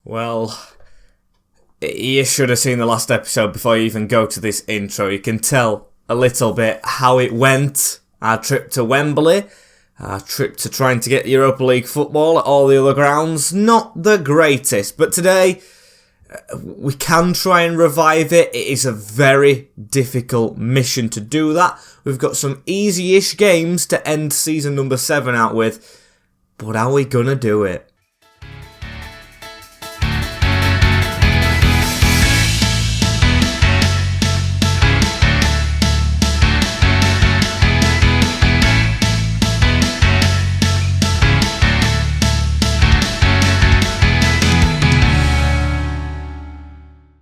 Well, you should have seen the last episode before you even go to this intro. You can tell a little bit how it went. Our trip to Wembley, our trip to trying to get Europa League football at all the other grounds, not the greatest. But today, we can try and revive it. It is a very difficult mission to do that. We've got some easy-ish games to end season number 7 out with. But are we gonna do it?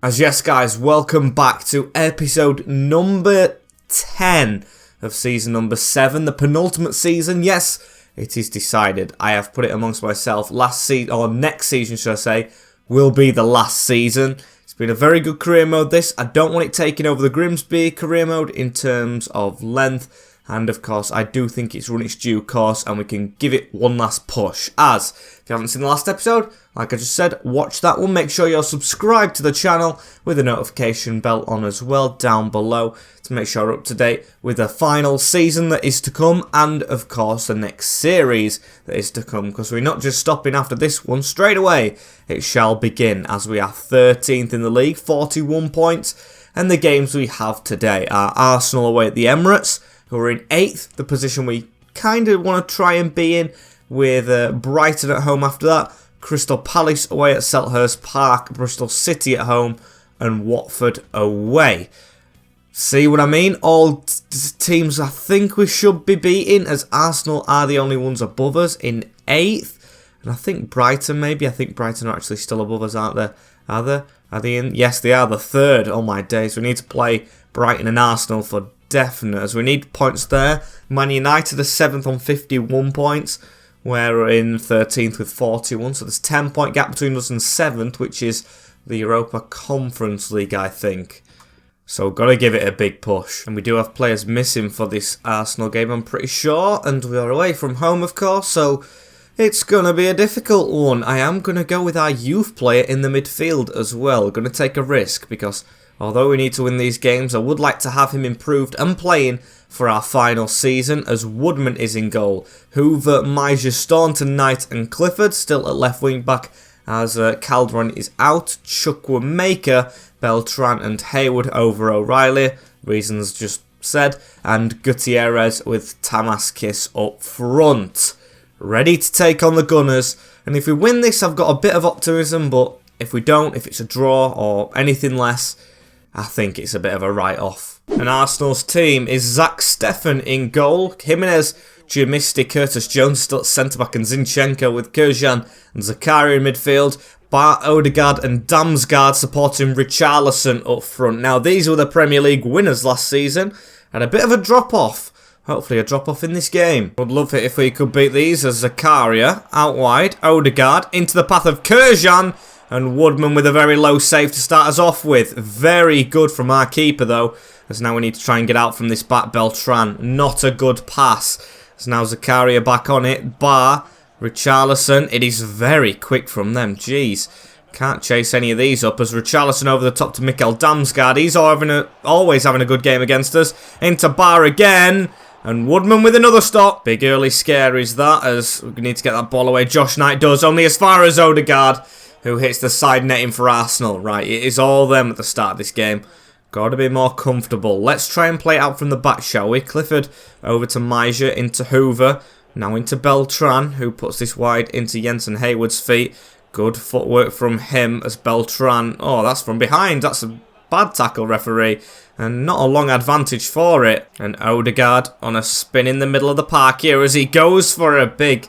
As yes guys, welcome back to episode number 10 of season number 7, the penultimate season. Yes, it is decided. I have put it amongst myself, next season should I say, will be the last season. It's been a very good career mode this. I don't want it taking over the Grimsby career mode in terms of length. And of course, I do think it's run its due course and we can give it one last push. As, if you haven't seen the last episode, like I just said, watch that one. Make sure you're subscribed to the channel with the notification bell on as well down below to make sure you're up to date with the final season that is to come and of course the next series that is to come, because we're not just stopping after this one. Straight away, it shall begin as we are 13th in the league, 41 points. And the games we have today are Arsenal away at the Emirates, who are in 8th, the position we kind of want to try and be in, with Brighton at home after that, Crystal Palace away at Selhurst Park, Bristol City at home, and Watford away. See what I mean? All teams I think we should be beating, as Arsenal are the only ones above us in 8th. And I think Brighton maybe. I think Brighton are actually still above us, aren't they? Are they? Are they in? Yes, they are the 3rd. Oh my days. We need to play Brighton and Arsenal for definite, as we need points there. Man United are 7th on 51 points. We're in 13th with 41, so there's 10-point gap between us and 7th, which is the Europa Conference League, I think. So got to give it a big push. And we do have players missing for this Arsenal game, I'm pretty sure. And we are away from home, of course, so it's going to be a difficult one. I am going to go with our youth player in the midfield as well. Going to take a risk, because although we need to win these games, I would like to have him improved and playing for our final season, as Woodman is in goal. Hoover, Meisjer, Staunton, Knight and Clifford still at left wing back, as Calderon is out. Chukwuemeka, Beltran and Hayward over O'Reilly, reasons just said, and Gutierrez with Tamaskis up front. Ready to take on the Gunners, and if we win this I've got a bit of optimism, but if we don't, if it's a draw or anything less, I think it's a bit of a write-off. And Arsenal's team is Zach Steffen in goal, Jimenez, Giamisti, Curtis Jones still at centre-back, and Zinchenko with Kurjan and Zakaria in midfield, Bart, Odegaard and Damsgaard supporting Richarlison up front. Now these were the Premier League winners last season, and a bit of a drop-off. Hopefully a drop-off in this game. Would love it if we could beat these, as Zakaria out wide, Odegaard into the path of Kurjan, and Woodman with a very low save to start us off with. Very good from our keeper though, as now we need to try and get out from this back. Beltran, not a good pass. As now Zakaria back on it. Richarlison, it is very quick from them. Jeez, can't chase any of these up, as Richarlison over the top to Mikkel Damsgaard. He's always having a good game against us. Into Bar again. And Woodman with another stop. Big early scare is that, as we need to get that ball away. Josh Knight does, only as far as Odegaard, who hits the side netting for Arsenal. Right, it is all them at the start of this game. Got to be more comfortable. Let's try and play it out from the back, shall we? Clifford over to Meisjer, into Hoover. Now into Beltran, who puts this wide into Jensen Hayward's feet. Good footwork from him as Beltran. Oh, that's from behind. That's a bad tackle, referee. And not a long advantage for it. And Odegaard on a spin in the middle of the park here as he goes for a big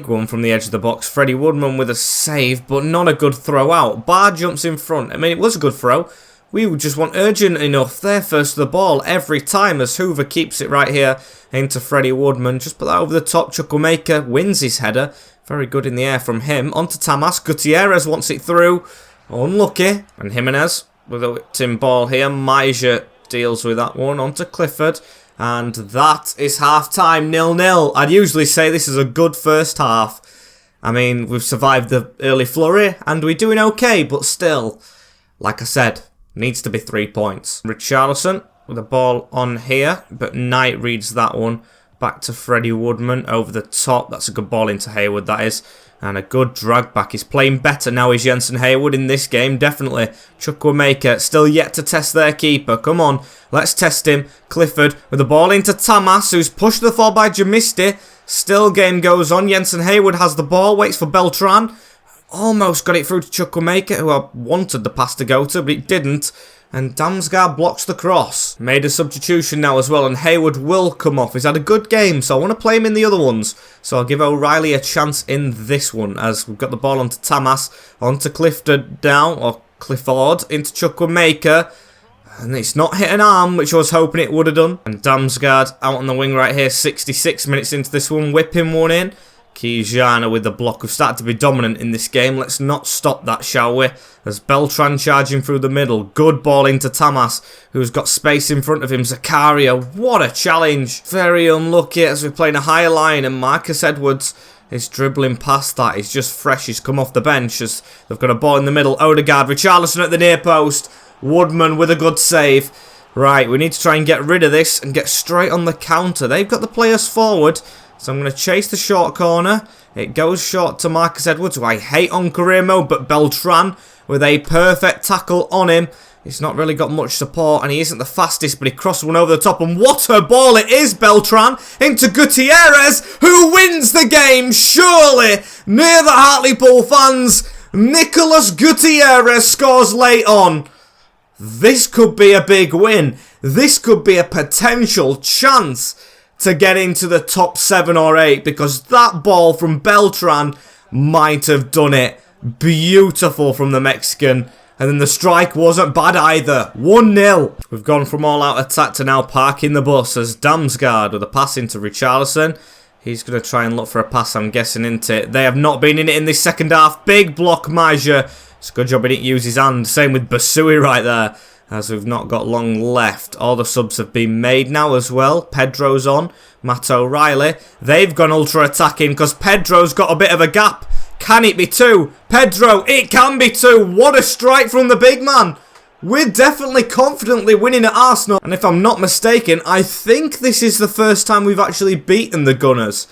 one from the edge of the box. Freddie Woodman with a save, but not a good throw out. Barr jumps in front. I mean, it was a good throw. We just want urgent enough there first to the ball every time, as Hoover keeps it right here into Freddie Woodman. Just put that over the top. Chukwuemeka wins his header. Very good in the air from him. Onto Tamas. Gutierrez wants it through. Unlucky. And Jimenez with a whipped-in ball here. Meisjer deals with that one. Onto Clifford. And that is half-time, 0-0. I'd usually say this is a good first half. I mean, we've survived the early flurry, and we're doing okay, but still, like I said, needs to be 3 points. Richarlison with the ball on here, but Knight reads that one. Back to Freddie Woodman over the top. That's a good ball into Hayward, that is. And a good drag back. He's playing better now, is Jensen Hayward in this game, definitely. Chukwuemeka still yet to test their keeper. Come on, let's test him. Clifford with the ball into Tamas, who's pushed to the far by Jamisti. Still game goes on. Jensen Hayward has the ball, waits for Beltran. Almost got it through to Chukwuemeka, who I wanted the pass to go to, but it didn't. And Damsgaard blocks the cross. Made a substitution now as well, and Hayward will come off. He's had a good game, so I want to play him in the other ones. So I'll give O'Reilly a chance in this one, as we've got the ball onto Tamas, onto Clifford down, or Clifford, into Chukwuemeka. And it's not hit an arm, which I was hoping it would have done. And Damsgaard out on the wing right here, 66 minutes into this one, whipping one in. Kijana with the block. We've started to be dominant in this game. Let's not stop that, shall we? As Beltran charging through the middle. Good ball into Tamas, who's got space in front of him. Zakaria, what a challenge. Very unlucky as we're playing a higher line, and Marcus Edwards is dribbling past that. He's just fresh. He's come off the bench as they've got a ball in the middle. Odegaard, Richarlison at the near post. Woodman with a good save. Right, we need to try and get rid of this and get straight on the counter. They've got the players forward. So I'm going to chase the short corner. It goes short to Marcus Edwards, who I hate on career mode, but Beltran with a perfect tackle on him. He's not really got much support, and he isn't the fastest, but he crossed one over the top, and what a ball it is, Beltran, into Gutierrez, who wins the game, surely, near the Hartlepool fans. Nicholas Gutierrez scores late on. This could be a big win. This could be a potential chance to get into the top 7 or 8, because that ball from Beltran might have done it. Beautiful from the Mexican. And then the strike wasn't bad either. 1-0. We've gone from all-out attack to now parking the bus as Damsgaard with a pass into Richarlison. He's going to try and look for a pass, I'm guessing, into it. They have not been in it in this second half. Big block, Maja. It's a good job he didn't use his hand. Same with Basui right there, as we've not got long left. All the subs have been made now as well. Pedro's on. Matt O'Reilly. They've gone ultra-attacking because Pedro's got a bit of a gap. Can it be 2? Pedro, it can be 2. What a strike from the big man. We're definitely confidently winning at Arsenal. And if I'm not mistaken, I think this is the first time we've actually beaten the Gunners.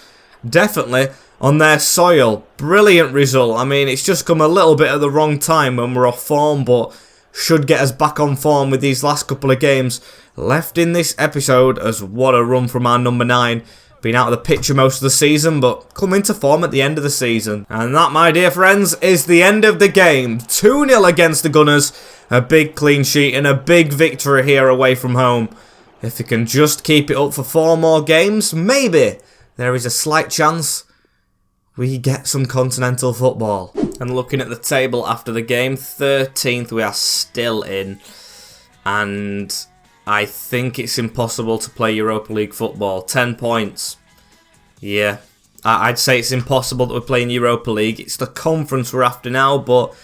Definitely on their soil. Brilliant result. I mean, it's just come a little bit at the wrong time when we're off form, but should get us back on form with these last couple of games left in this episode, as what a run from our number 9. Been out of the picture most of the season, but come into form at the end of the season. And that, my dear friends, is the end of the game. 2-0 against the Gunners. A big clean sheet and a big victory here away from home. If they can just keep it up for 4 more games, maybe there is a slight chance we get some continental football. And looking at the table after the game, 13th we are still in. And I think it's impossible to play Europa League football. 10 points. Yeah, I'd say it's impossible that we're playing Europa League. It's the conference we're after now, but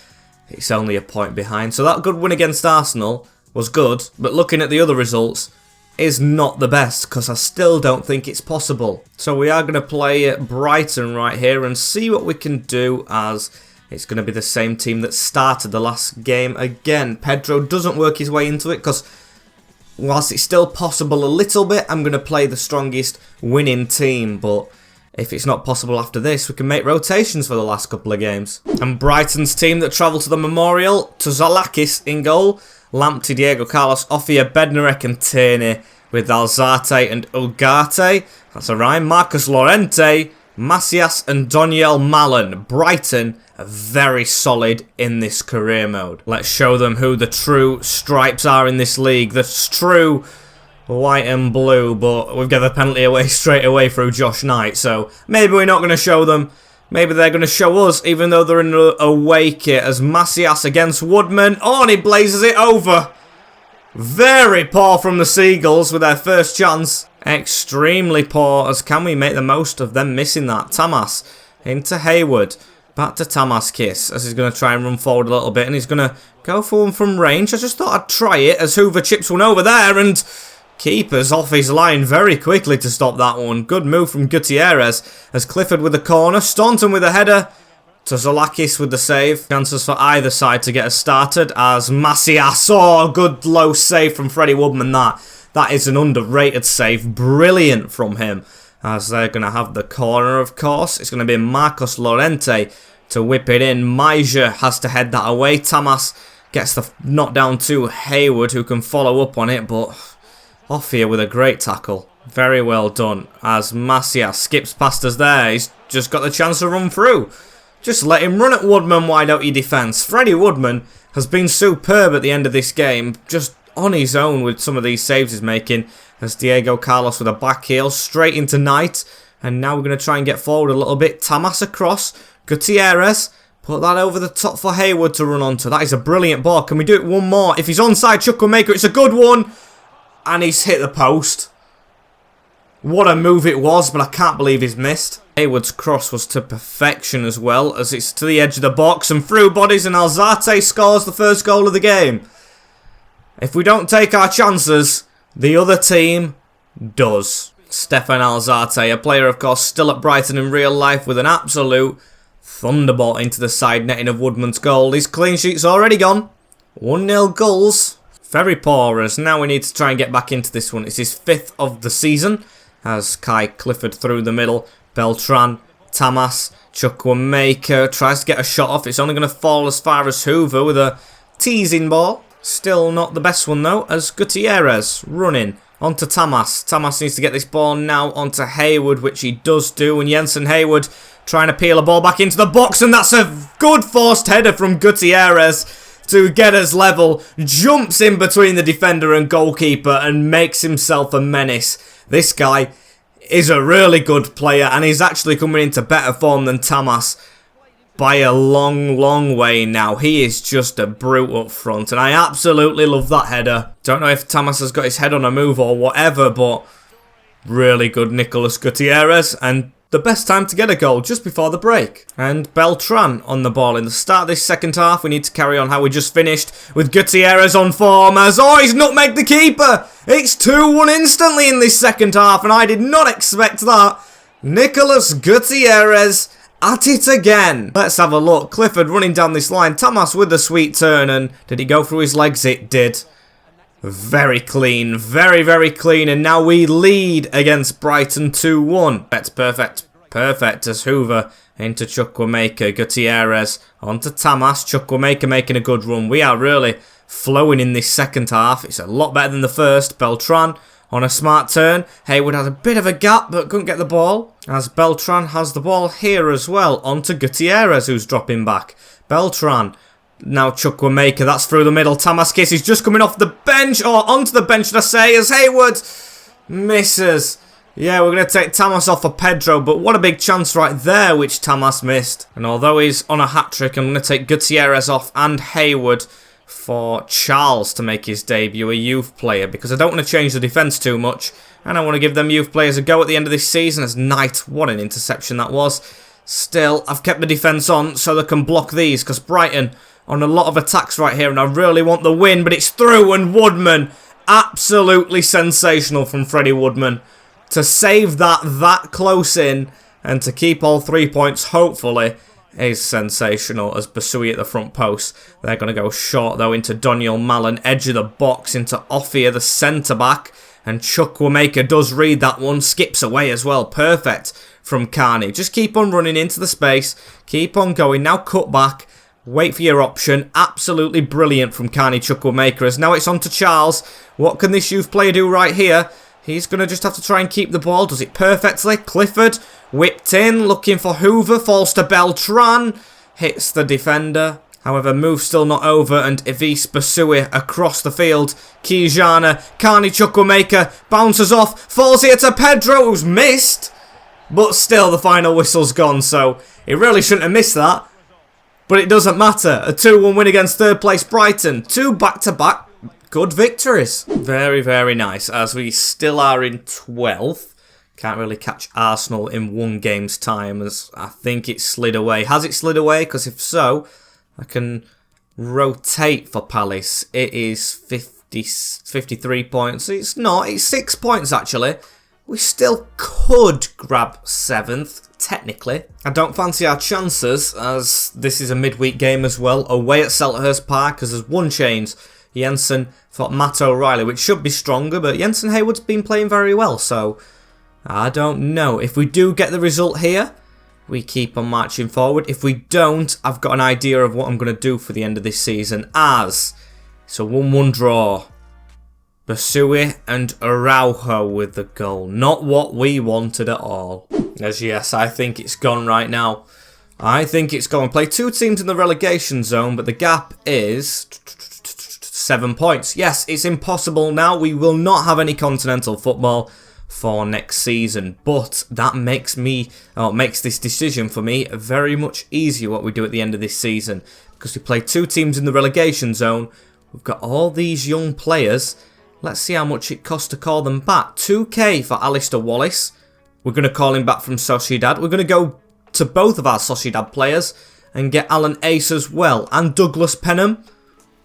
it's only a point behind. So that good win against Arsenal was good, but looking at the other results is not the best, because I still don't think it's possible. So we are going to play at Brighton right here and see what we can do, as it's going to be the same team that started the last game again. Pedro doesn't work his way into it, because whilst it's still possible a little bit, I'm going to play the strongest winning team. But if it's not possible after this, we can make rotations for the last couple of games. And Brighton's team that travelled to the Memorial, to Zalakis in goal, Lamptey, Diego Carlos, Offia, Bednarek and Tierney, with Alzate and Ugarte. That's a rhyme. Marcus Llorente, Macias and Doniel Mallon. Brighton are very solid in this career mode. Let's show them who the true stripes are in this league. The true white and blue, but we've got the penalty away straight away through Josh Knight. So maybe we're not going to show them. Maybe they're going to show us, even though they're in an away kit, as Macias against Woodman. Oh, and he blazes it over. Very poor from the Seagulls with their first chance. Extremely poor, as can we make the most of them missing that. Tamas into Hayward. Back to Tamas Kiss, as he's going to try and run forward a little bit, and he's going to go for one from range. I just thought I'd try it, as Hoover chips one over there, and Keeper's off his line very quickly to stop that one. Good move from Gutierrez as Clifford with the corner. Staunton with a header. Tozolakis with the save. Chances for either side to get us started as Macias. Oh, good low save from Freddie Woodman. That is an underrated save. Brilliant from him. As they're going to have the corner, of course. It's going to be Marcos Llorente to whip it in. Maja has to head that away. Tamas gets the knockdown to Hayward, who can follow up on it, but off here with a great tackle. Very well done. As Macias skips past us there. He's just got the chance to run through. Just let him run at Woodman. Why don't you defence? Freddie Woodman has been superb at the end of this game. Just on his own with some of these saves he's making. As Diego Carlos with a back heel straight into Knight. And now we're going to try and get forward a little bit. Tamas across. Gutierrez. Put that over the top for Hayward to run onto. That is a brilliant ball. Can we do it one more? If he's onside, Chukwuemeka, it's a good one. And he's hit the post. What a move it was, but I can't believe he's missed. Hayward's cross was to perfection as well, as it's to the edge of the box and through bodies, and Alzate scores the first goal of the game. If we don't take our chances, the other team does. Stefan Alzate, a player of course still at Brighton in real life, with an absolute thunderbolt into the side netting of Woodman's goal. His clean sheet's already gone. 1-0 goals. Very poor, as now we need to try and get back into this one. It's his 5th of the season, as Kai Clifford through the middle. Beltran, Tamas, Chukwuemeka tries to get a shot off. It's only going to fall as far as Hoover with a teasing ball. Still not the best one though, as Gutierrez running onto Tamas. Tamas needs to get this ball now onto Hayward, which he does do. And Jensen Hayward trying to peel a ball back into the box. And that's a good forced header from Gutierrez to get us level. Jumps in between the defender and goalkeeper and makes himself a menace. This guy is a really good player, and he's actually coming into better form than Tamas by a long, long way now. He is just a brute up front, and I absolutely love that header. Don't know if Tamas has got his head on a move or whatever, but really good Nicolas Gutierrez, and the best time to get a goal, just before the break. And Beltran on the ball in the start of this second half. We need to carry on how we just finished with Gutierrez on form as, oh, he's nutmegged the keeper. It's 2-1 instantly in this second half, and I did not expect that. Nicolas Gutierrez at it again. Let's have a look. Clifford running down this line. Tamas with the sweet turn, and did he go through his legs? It did. Very clean, very, very clean, and now we lead against Brighton 2-1. That's perfect, perfect as Hoover into Chukwuemeka, Gutierrez onto Tamas, Chukwuemeka making a good run. We are really flowing in this second half. It's a lot better than the first. Beltran on a smart turn. Hayward has a bit of a gap but couldn't get the ball. As Beltran has the ball here as well onto Gutierrez, who's dropping back. Beltran. Now Chukwuemeka, that's through the middle. Tamaskis is just coming off the bench, or onto the bench should I say, as Hayward misses. Yeah, we're going to take Tamas off for Pedro, but what a big chance right there, which Tamas missed. And although he's on a hat-trick, I'm going to take Gutierrez off and Hayward for Charles to make his debut, a youth player, because I don't want to change the defence too much, and I want to give them youth players a go at the end of this season. As Knight, what an interception that was. Still, I've kept the defence on so they can block these, because Brighton on a lot of attacks right here, and I really want the win, but it's through, and Woodman, absolutely sensational from Freddie Woodman. To save that close in, and to keep all 3 points, hopefully, is sensational, as Basui at the front post. They're going to go short, though, into Daniel Mallon, edge of the box, into Offia, the centre-back, and Chukwuemeka does read that one, skips away as well, perfect from Carney. Just keep on running into the space, keep on going, now cut back, wait for your option. Absolutely brilliant from Carney Chukwuemeka. As now it's on to Charles. What can this youth player do right here? He's going to just have to try and keep the ball. Does it perfectly. Clifford whipped in. Looking for Hoover. Falls to Beltran. Hits the defender. However, move still not over. And Ivis Basui across the field. Kijana. Carney Chukwuemeka bounces off. Falls here to Pedro, who's missed. But still the final whistle's gone. So he really shouldn't have missed that. But it doesn't matter. A 2-1 win against third place Brighton. 2 back-to-back good victories. Very, very nice. As we still are in 12th. Can't really catch Arsenal in one game's time, as I think it slid away. Has it slid away? Because if so, I can rotate for Palace. It is 53 points. It's not. It's 6 points, actually. We still could grab 7th, technically. I don't fancy our chances, as this is a midweek game as well, away at Selhurst Park, because there's one change. Jensen for Matt O'Reilly, which should be stronger, but Jensen Haywood's been playing very well, so I don't know. If we do get the result here, we keep on marching forward. If we don't, I've got an idea of what I'm going to do for the end of this season, as it's a 1-1 draw. Basui and Araujo with the goal. Not what we wanted at all. As yes, I think it's gone right now. I think it's gone. Play 2 teams in the relegation zone, but the gap is 7 points. Yes, it's impossible now. We will not have any continental football for next season, but that makes this decision for me very much easier what we do at the end of this season, because we play 2 teams in the relegation zone. We've got all these young players. Let's see how much it costs to call them back. 2k for Alistair Wallace. We're going to call him back from Sociedad. We're going to go to both of our Sociedad players and get Alan Ace as well, and Douglas Penham.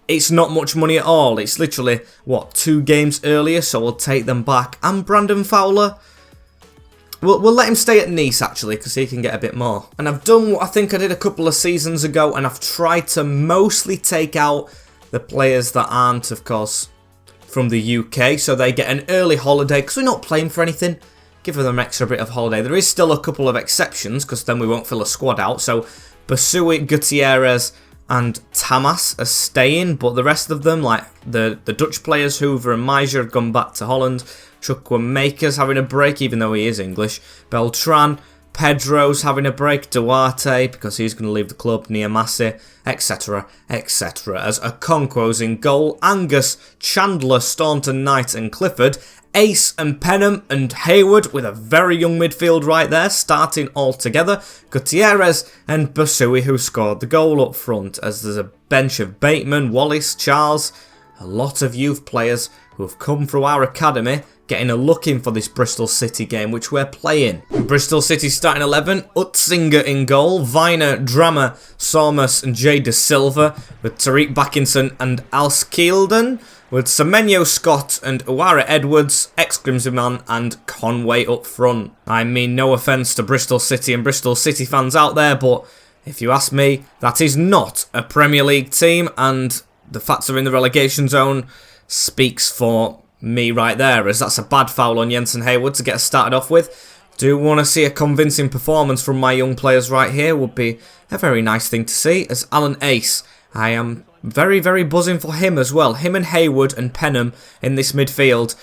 It's not much money at all. It's literally, what, 2 games earlier, so we'll take them back. And Brandon Fowler, we'll let him stay at Nice, actually, because he can get a bit more. And I've done what I think I did a couple of seasons ago, and I've tried to mostly take out the players that aren't, of course, from the UK, so they get an early holiday, because we're not playing for anything. Give them an extra bit of holiday. There is still a couple of exceptions, because then we won't fill a squad out. So Basui, Gutierrez and Tamas are staying, but the rest of them, like the Dutch players, Hoover and Meijer, have gone back to Holland. Chukwuemeka's having a break, even though he is English. Beltran, Pedro's having a break. Duarte, because he's going to leave the club. Niamasi, etc, etc. As Okonkwo's in goal. Angus, Chandler, Staunton, Knight and Clifford. Ace and Penham and Haywood with a very young midfield right there, starting all together. Gutierrez and Basui, who scored the goal up front, as there's a bench of Bateman, Wallace, Charles, a lot of youth players who have come through our academy, getting a look in for this Bristol City game, which we're playing. Bristol City starting 11, Utzinger in goal, Viner, Drama, Sormus and Jay De Silva, with Tariq Backinson and Alskilden, with Semenyo, Scott and Uwara Edwards, ex-Grimsbyman and Conway up front. I mean, no offence to Bristol City and Bristol City fans out there, but if you ask me, that is not a Premier League team, and the fact they're in the relegation zone speaks for me right there, as that's a bad foul on Jensen Haywood to get us started off with. Do want to see a convincing performance from my young players right here. Would be a very nice thing to see. As Alan Ace, I am very, very buzzing for him as well. Him and Haywood and Penham in this midfield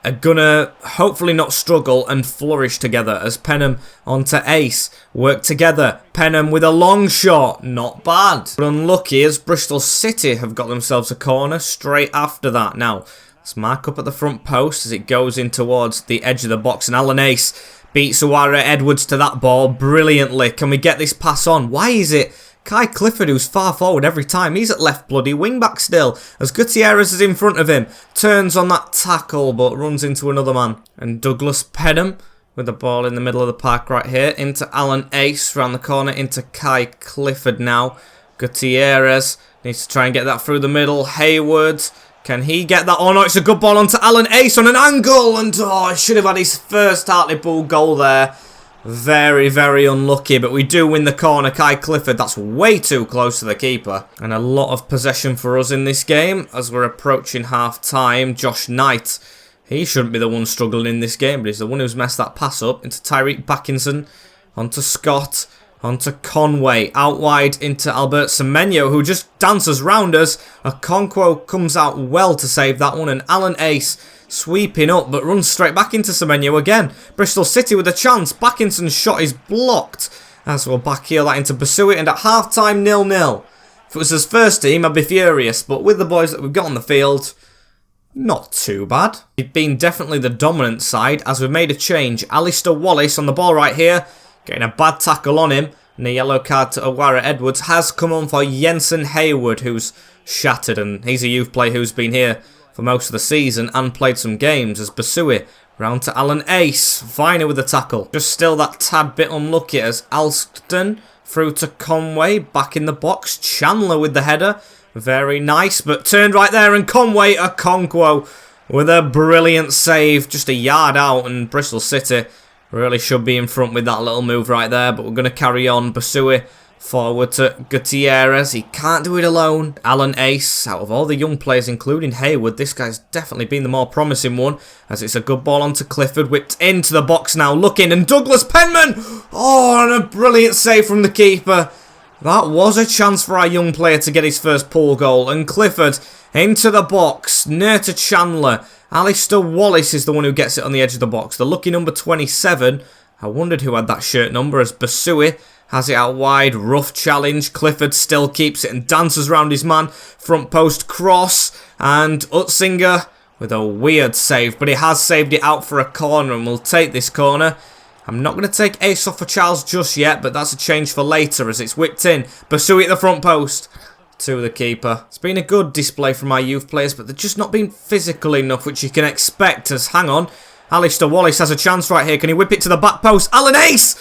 are gonna hopefully not struggle and flourish together, as Penham onto Ace, work together. Penham with a long shot, not bad. But unlucky, as Bristol City have got themselves a corner straight after that. Now, let's mark up at the front post as it goes in towards the edge of the box, and Alan Ace beats Uwara Edwards to that ball brilliantly. Can we get this pass on? Why is it Kai Clifford, who's far forward every time? He's at left bloody wing back still, as Gutierrez is in front of him. Turns on that tackle, but runs into another man. And Douglas Penham with the ball in the middle of the park right here. Into Alan Ace, round the corner, into Kai Clifford now. Gutierrez needs to try and get that through the middle. Hayward, can he get that? Oh no, it's a good ball onto Alan Ace on an angle. And oh, he should have had his first Hartlepool goal there. Very, very unlucky, but we do win the corner. Kai Clifford, that's way too close to the keeper. And a lot of possession for us in this game as we're approaching half-time. Josh Knight, he shouldn't be the one struggling in this game, but he's the one who's messed that pass up. Into Tariq Backinson, onto Scott, onto Conway, out wide into Albert Semenyo, who just dances round us. Okonkwo comes out well to save that one, and Alan Ace sweeping up, but runs straight back into Semenyo again. Bristol City with a chance. Backinson's shot is blocked, as we'll backheel that into Basui, and at half-time 0-0. If it was his first team, I'd be furious, but with the boys that we've got on the field, not too bad. We've been definitely the dominant side, as we've made a change. Alistair Wallace on the ball right here, getting a bad tackle on him, and a yellow card to Uwara Edwards has come on for Jensen Haywood, who's shattered, and he's a youth player who's been here for most of the season and played some games. As Basui round to Alan Ace, Viner with the tackle. Just still that tad bit unlucky, as Alston through to Conway, back in the box. Chandler with the header, Very nice, but turned right there, and Conway Okonkwo with a brilliant save, just a yard out, and Bristol City really should be in front with that little move right there, but we're going to carry on. Basui forward to Gutierrez. He can't do it alone. Alan Ace, out of all the young players, including Hayward, this guy's definitely been the more promising one, as it's a good ball onto Clifford, whipped into the box now, looking, and Douglas Penman! Oh, and a brilliant save from the keeper. That was a chance for our young player to get his first pool goal, and Clifford into the box, near to Chandler. Alistair Wallace is the one who gets it on the edge of the box. The lucky number 27. I wondered who had that shirt number, as Basui has it out wide. Rough challenge. Clifford still keeps it and dances around his man. Front post cross. And Utzinger with a weird save, but he has saved it out for a corner, and we'll take this corner. I'm not going to take ace off for Charles just yet, but that's a change for later as it's whipped in. Basui at the front post to the keeper. It's been a good display from our youth players, but they're just not being physical enough, which you can expect. As, hang on, Alistair Wallace has a chance right here. Can he whip it to the back post? Alan Ace!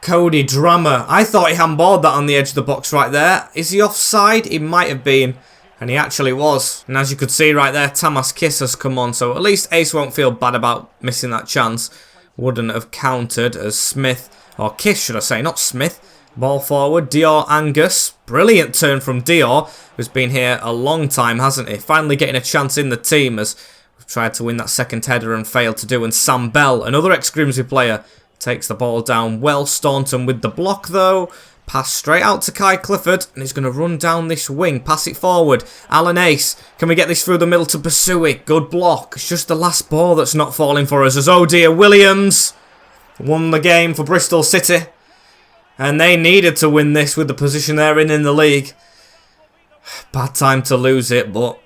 Cody Drama. I thought he handballed that on the edge of the box right there. Is he offside? He might have been. And he actually was. And as you could see right there, Tamas Kiss has come on. So at least Ace won't feel bad about missing that chance. Wouldn't have countered as Smith, or Kiss should I say, not Smith. Ball forward, Dior Angus. Brilliant turn from Dior, who's been here a long time, hasn't he? Finally getting a chance in the team as we've tried to win that second header and failed to do. And Sam Bell, another ex-Grimsby player, takes the ball down well. Staunton with the block though. Pass straight out to Kai Clifford, and he's going to run down this wing. Pass it forward. Alan Ace. Can we get this through the middle to Basui? Good block. It's just the last ball that's not falling for us. As oh dear, Williams won the game for Bristol City. And they needed to win this with the position they're in the league. Bad time to lose it, but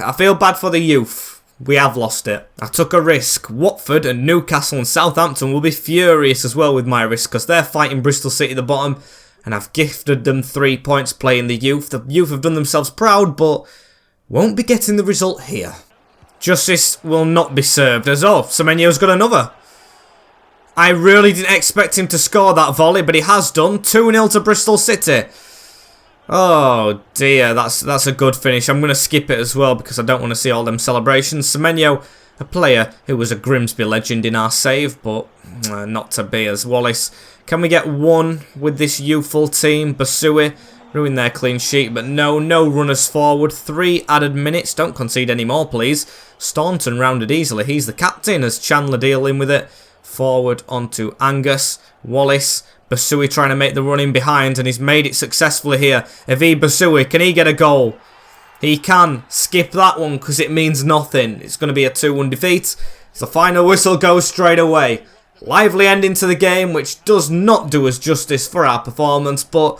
I feel bad for the youth. We have lost it. I took a risk. Watford and Newcastle and Southampton will be furious as well with my risk, because they're fighting Bristol City at the bottom, and I've gifted them 3 points playing the youth. The youth have done themselves proud, but won't be getting the result here. Justice will not be served, as Semenyo's got another. I really didn't expect him to score that volley, but he has done. 2-0 to Bristol City. Oh dear, that's a good finish. I'm going to skip it as well because I don't want to see all them celebrations. Semenyo, a player who was a Grimsby legend in our save, but not to be. As Wallace, can we get one with this youthful team? Basui ruined their clean sheet, but no runners forward. 3 added minutes. Don't concede any more, please. Staunton rounded easily. He's the captain as Chandler dealing with it. Forward onto Angus. Wallace. Basui trying to make the run in behind, and he's made it successfully here. Evi Basui, can he get a goal? He can. Skip that one because it means nothing. It's going to be a 2-1 defeat. The final whistle goes straight away. Lively ending to the game, which does not do us justice for our performance, but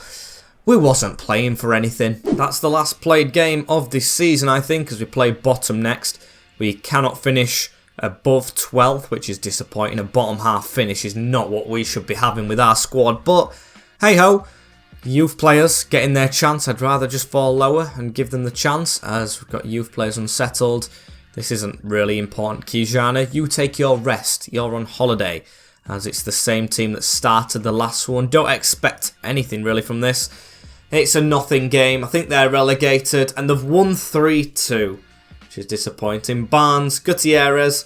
we wasn't playing for anything. That's the last played game of this season, I think, as we play bottom next. We cannot finish above 12th, which is disappointing. A bottom half finish is not what we should be having with our squad, but hey ho, youth players getting their chance. I'd rather just fall lower and give them the chance, as we've got youth players unsettled. This isn't really important. Kijana, you take your rest. You're on holiday, as it's the same team that started the last one. Don't expect anything really from this. It's a nothing game. I think they're relegated, and they've won 3-2. Which is disappointing. Barnes, Gutierrez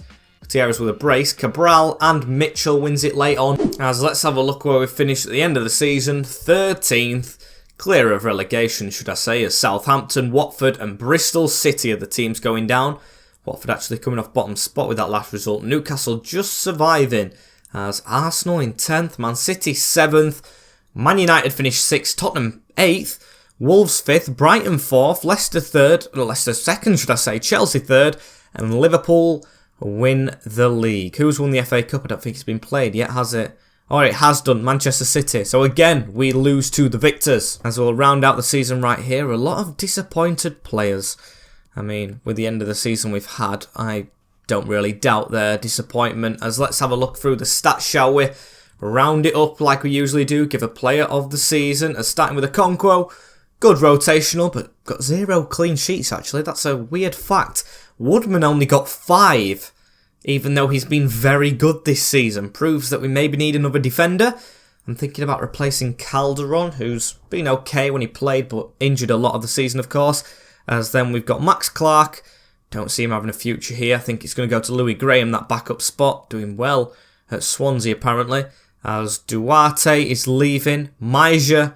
with a brace, Cabral and Mitchell wins it late on. As let's have a look where we finished at the end of the season. 13th, clear of relegation should I say, as Southampton, Watford and Bristol City are the teams going down. Watford actually coming off bottom spot with that last result. Newcastle just surviving, as Arsenal in 10th, Man City 7th, Man United finished 6th, Tottenham 8th, Wolves 5th, Brighton 4th, Leicester 3rd, Leicester 2nd should I say, Chelsea 3rd, and Liverpool win the league. Who's won the FA Cup? I don't think it's been played yet, has it? Oh, it has done, Manchester City. So again, we lose to the victors. As we'll round out the season right here, a lot of disappointed players. I mean, with the end of the season we've had, I don't really doubt their disappointment. As let's have a look through the stats, shall we? Round it up like we usually do, give a player of the season. As starting with Okonkwo. Good rotational, but got 0 clean sheets actually. That's a weird fact. Woodman only got 5, even though he's been very good this season. Proves that we maybe need another defender. I'm thinking about replacing Calderon, who's been okay when he played, but injured a lot of the season, of course. As then we've got Max Clark. Don't see him having a future here. I think it's going to go to Louis Graham, that backup spot. Doing well at Swansea, apparently. As Duarte is leaving. Maja,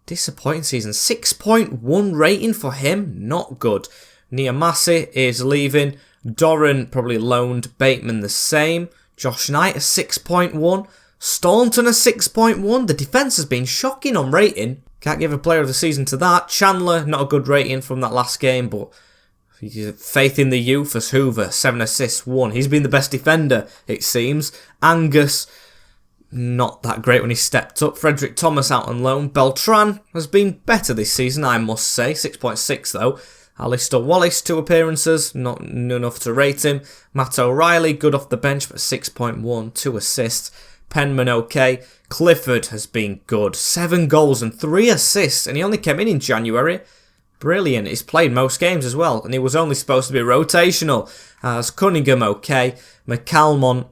disappointing season. 6.1 rating for him. Not good. Niamasi is leaving. Doran probably loaned. Bateman the same. Josh Knight a 6.1. Staunton a 6.1. The defence has been shocking on rating. Can't give a player of the season to that. Chandler, not a good rating from that last game, but faith in the youth as Hoover, 7 assists, 1. He's been the best defender, it seems. Angus, not that great when he stepped up. Frederick Thomas out on loan. Beltran has been better this season, I must say. 6.6 though. Alistair Wallace, 2 appearances, not enough to rate him. Matt O'Reilly, good off the bench, but 6.1, 2 assists. Penman okay. Clifford has been good. 7 goals and 3 assists, and he only came in January. Brilliant. He's played most games as well, and he was only supposed to be rotational. As Cunningham okay. McCalmont,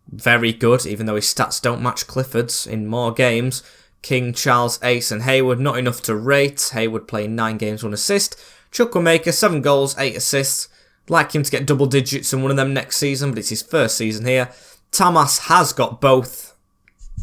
very good, even though his stats don't match Clifford's in more games. King, Charles, Ace and Hayward, not enough to rate. Hayward playing 9 games, 1 assist. Chukwuemeka, 7 goals, 8 assists. Like him to get double digits in one of them next season, but it's his first season here. Tamas has got both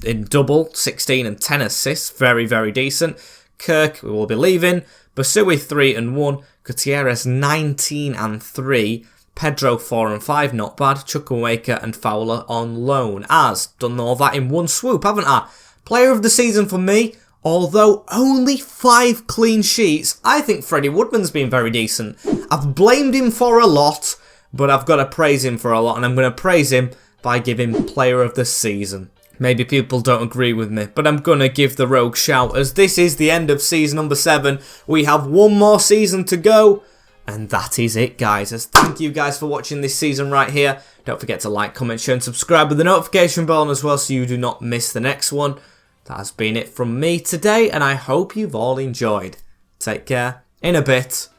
in double, 16 and 10 assists. Very, very decent. Kirk, we will be leaving. Basui, 3 and 1. Gutierrez, 19 and 3. Pedro, 4 and 5, not bad. Chukwuemeka and Fowler on loan. As, done all that in one swoop, haven't I? Player of the season for me, although only 5 clean sheets, I think Freddie Woodman's been very decent. I've blamed him for a lot, but I've got to praise him for a lot, and I'm going to praise him by giving player of the season. Maybe people don't agree with me, but I'm going to give the Rogue shout, as this is the end of season number 7. We have one more season to go, and that is it, guys. As thank you guys for watching this season right here. Don't forget to like, comment, share, and subscribe with the notification bell on as well, so you do not miss the next one. That has been it from me today, and I hope you've all enjoyed. Take care. In a bit,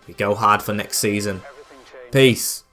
we go hard for next season. Peace.